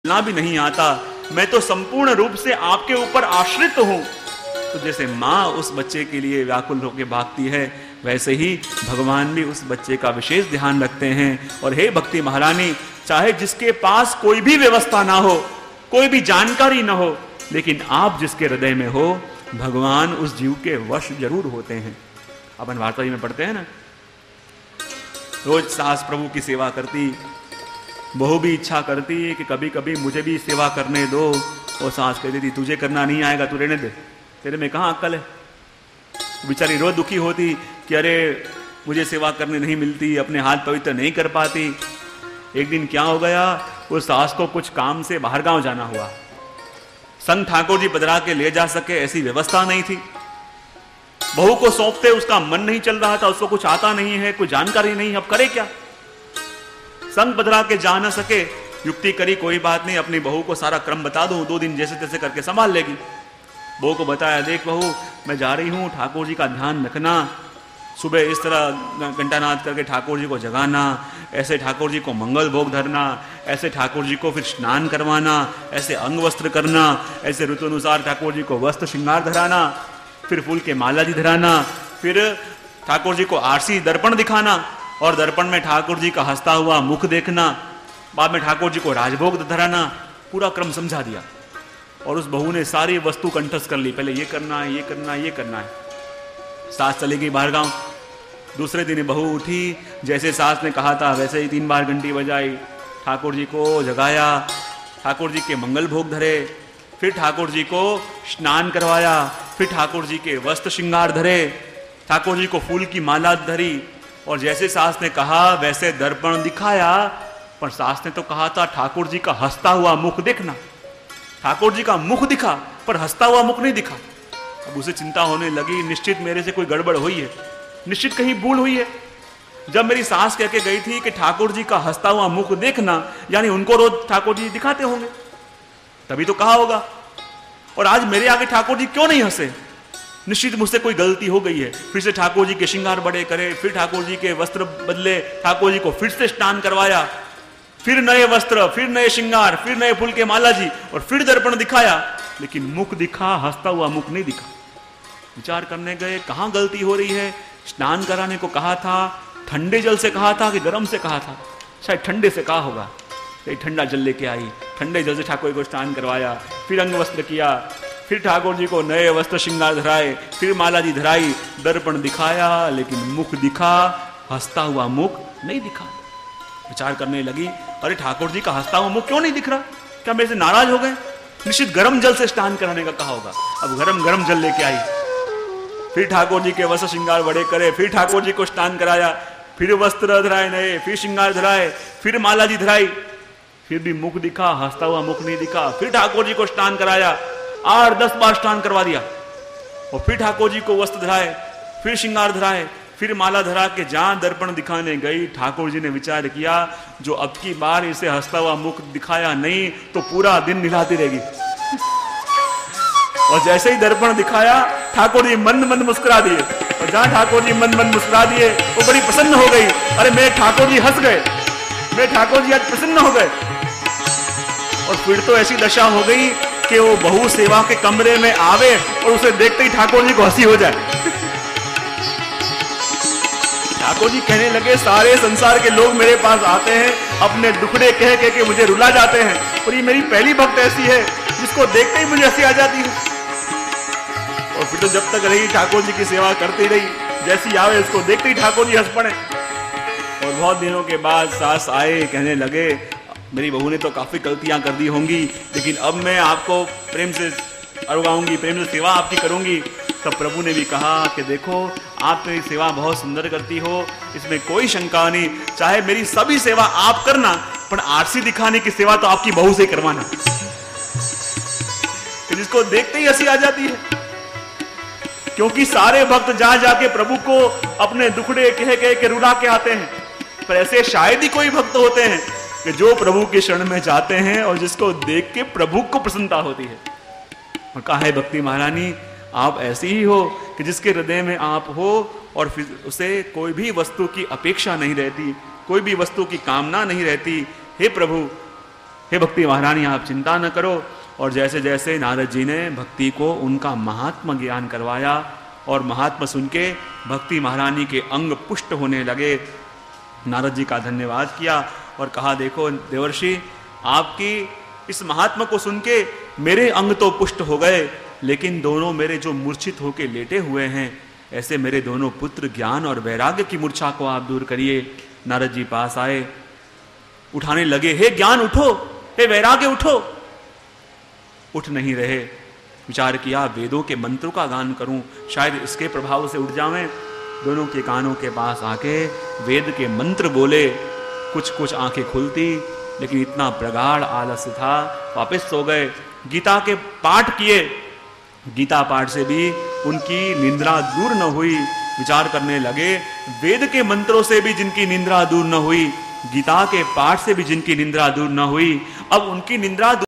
ना भी नहीं आता, मैं तो संपूर्ण रूप से आपके ऊपर आश्रित हूं। तो जैसे माँ उस बच्चे के लिए व्याकुल होकर भागती है, वैसे ही भगवान भी उस बच्चे का विशेष ध्यान रखते हैं। और हे भक्ति महारानी, चाहे जिसके पास कोई भी व्यवस्था ना हो, कोई भी जानकारी ना हो, लेकिन आप जिसके हृदय में हो, भगवान उस जीव के वश जरूर होते हैं। अपन वार्तावी में पढ़ते हैं ना, रोज सास प्रभु की सेवा करती, बहू भी इच्छा करती कि कभी कभी मुझे भी सेवा करने दो, और सास कहती थी तुझे करना नहीं आएगा, तू रहने दे, तेरे में कहाँ अक्ल है। बेचारी रोज दुखी होती कि अरे मुझे सेवा करने नहीं मिलती, अपने हाथ पवित्र नहीं कर पाती। एक दिन क्या हो गया, वो सास को कुछ काम से बाहर गांव जाना हुआ, संत ठाकुर जी पधरा के ले जा सके ऐसी व्यवस्था नहीं थी। बहू को सौंपते उसका मन नहीं चल रहा था, उसको कुछ आता नहीं है, कोई जानकारी नहीं, अब करे क्या। संग पधरा के जा न सके, युक्ति करी कोई बात नहीं, अपनी बहू को सारा क्रम बता दूं, 2 दिन जैसे तैसे करके संभाल लेगी। बहू को बताया, देख बहू मैं जा रही हूं, ठाकुर जी का ध्यान रखना, सुबह इस तरह घंटानाद करके ठाकुर जी को जगाना, ऐसे ठाकुर जी को मंगल भोग धरना, ऐसे ठाकुर जी को फिर स्नान करवाना, ऐसे अंग वस्त्र करना, ऐसे ऋतु अनुसार ठाकुर जी को वस्त्र श्रृंगार धराना, फिर फूल के माला जी धराना, फिर ठाकुर जी को आरसी दर्पण दिखाना, और दर्पण में ठाकुर जी का हंसता हुआ मुख देखना, बाद में ठाकुर जी को राजभोग धराना, पूरा क्रम समझा दिया। और उस बहू ने सारी वस्तु कंठस्थ कर ली, पहले ये करना है, ये करना है, ये करना है। सास चली गई बाहर गांव। दूसरे दिन बहू उठी, जैसे सास ने कहा था वैसे ही 3 बार घंटी बजाई, ठाकुर जी को जगाया, ठाकुर जी के मंगल भोग धरे, फिर ठाकुर जी को स्नान करवाया, फिर ठाकुर जी के वस्त्र श्रृंगार धरे, ठाकुर जी को फूल की माला धरी, और जैसे सास ने कहा वैसे दर्पण दिखाया। पर सास ने तो कहा था ठाकुर जी का हंसता हुआ मुख देखना, ठाकुर जी का मुख दिखा पर हंसता हुआ मुख नहीं दिखा। अब उसे चिंता होने लगी, निश्चित मेरे से कोई गड़बड़ हुई है, निश्चित कहीं भूल हुई है। जब मेरी सास कह के गई थी कि ठाकुर जी का हंसता हुआ मुख देखना, यानी उनको रोज ठाकुर जी दिखाते होंगे, तभी तो कहा होगा। और आज मेरे आगे ठाकुर जी क्यों नहीं हंसे, निश्चित मुझसे कोई गलती हो गई है। फिर से ठाकुर जी के श्रृंगार बड़े करे, फिर ठाकुर जी के वस्त्र बदले, ठाकुर जी को फिर से स्नान करवाया, फिर नए वस्त्र, फिर नए श्रृंगार, फिर नए फूल के माला जी, और फिर दर्पण दिखाया, लेकिन मुख दिखा, हंसता हुआ मुख नहीं दिखा। विचार करने गए कहां गलती हो रही है। स्नान कराने को कहा था, ठंडे जल से कहा था कि गर्म से कहा था, शायद ठंडे से कहा होगा। ठंडा जल लेके आई, ठंडे जल से ठाकुर को स्नान करवाया, फिर अंग वस्त्र किया, फिर ठाकुर जी को नए वस्त्र श्रृंगार धराए, फिर माला जी धराई, दर्पण दिखाया, लेकिन मुख दिखा, हंसता हुआ मुख नहीं दिखा। विचार करने लगी, अरे ठाकुर जी का हंसता हुआ मुख क्यों नहीं दिख रहा, क्या मेरे से नाराज हो गए। निश्चित गर्म जल से स्नान कराने का कहा होगा। अब गरम जल लेके आई, फिर ठाकुर जी के वस्त्र श्रृंगार बड़े करे, फिर ठाकुर जी को स्नान कराया, फिर वस्त्र धराए नए, फिर श्रृंगार धराए, फिर माला जी धराई, फिर भी मुख दिखा, हंसता हुआ मुख नहीं दिखा। फिर ठाकुर जी को स्नान कराया, 8-10 बार स्नान करवा दिया, और फिर ठाकुर जी को वस्त्र धराए, फिर श्रृंगार धराए, फिर माला धरा के जहां दर्पण दिखाने गई, ठाकुर जी ने विचार किया जो अब की बार इसे हंसता हुआ मुख दिखाया नहीं तो पूरा दिन निलाती रहेगी। और जैसे ही दर्पण दिखाया, ठाकुर जी मंद मंद मुस्कुरा दिए, और जहां ठाकुर जी मंद मंद मुस्कुरा दिए वो बड़ी प्रसन्न हो गई। अरे मेरे ठाकुर जी हंस गए, मेरे ठाकुर जी आज प्रसन्न हो गए। और फिर तो ऐसी दशा हो गई कि वो बहू सेवा के कमरे में आवे और उसे देखते ही ठाकुर जी को हंसी हो जाए। ठाकुर जी कहने लगे, सारे संसार के लोग मेरे पास आते हैं, अपने दुखड़े कह कह के मुझे रुला जाते हैं, और ये मेरी पहली भक्त ऐसी है जिसको देखते ही मुझे हंसी आ जाती है। और फिर तो जब तक रही ठाकुर जी की सेवा करती रही, जैसी आवे उसको देखते ही ठाकुर जी हंस पड़े। और बहुत दिनों के बाद सास आए, कहने लगे मेरी बहू ने तो काफी गलतियां कर दी होंगी, लेकिन अब मैं आपको प्रेम से अरुगाऊंगी, प्रेम से सेवा आपकी करूंगी। तब प्रभु ने भी कहा कि देखो आप मेरी सेवा बहुत सुंदर करती हो, इसमें कोई शंका नहीं, चाहे मेरी सभी सेवा आप करना, पर आरसी दिखाने की सेवा तो आपकी बहू से करवाना, जिसको देखते ही हंसी आ जाती है। क्योंकि सारे भक्त जा जाके प्रभु को अपने दुखड़े कह कह के रुला के आते हैं, पर ऐसे शायद ही कोई भक्त होते हैं कि जो प्रभु के शरण में जाते हैं और जिसको देख के प्रभु को प्रसन्नता होती है। और कहा है भक्ति महारानी, आप ऐसी ही हो कि जिसके हृदय में आप हो और फिर उसे कोई भी वस्तु की अपेक्षा नहीं रहती, कोई भी वस्तु की कामना नहीं रहती। हे प्रभु, हे भक्ति महारानी आप चिंता न करो। और जैसे जैसे नारद जी ने भक्ति को उनका महात्म ज्ञान करवाया और महात्मा सुन के भक्ति महारानी के अंग पुष्ट होने लगे, नारद जी का धन्यवाद किया और कहा देखो देवर्षि, आपकी इस महात्मा को सुन के मेरे अंग तो पुष्ट हो गए, लेकिन दोनों मेरे जो मूर्छित होके लेटे हुए हैं, ऐसे मेरे दोनों पुत्र ज्ञान और वैराग्य की मूर्छा को आप दूर करिए। नारद जी पास आए, उठाने लगे, हे ज्ञान उठो, हे वैराग्य उठो। उठ नहीं रहे। विचार किया वेदों के मंत्रों का गान करूं, शायद इसके प्रभाव से उठ जावें। दोनों के कानों के पास आके वेद के मंत्र बोले, कुछ कुछ आंखें खुलती, लेकिन इतना प्रगाढ़ आलस्य था, वापस सो गए। गीता के पाठ किए, गीता पाठ से भी उनकी निंद्रा दूर न हुई। विचार करने लगे, वेद के मंत्रों से भी जिनकी निंद्रा दूर न हुई, गीता के पाठ से भी जिनकी निंद्रा दूर न हुई, अब उनकी निंद्रा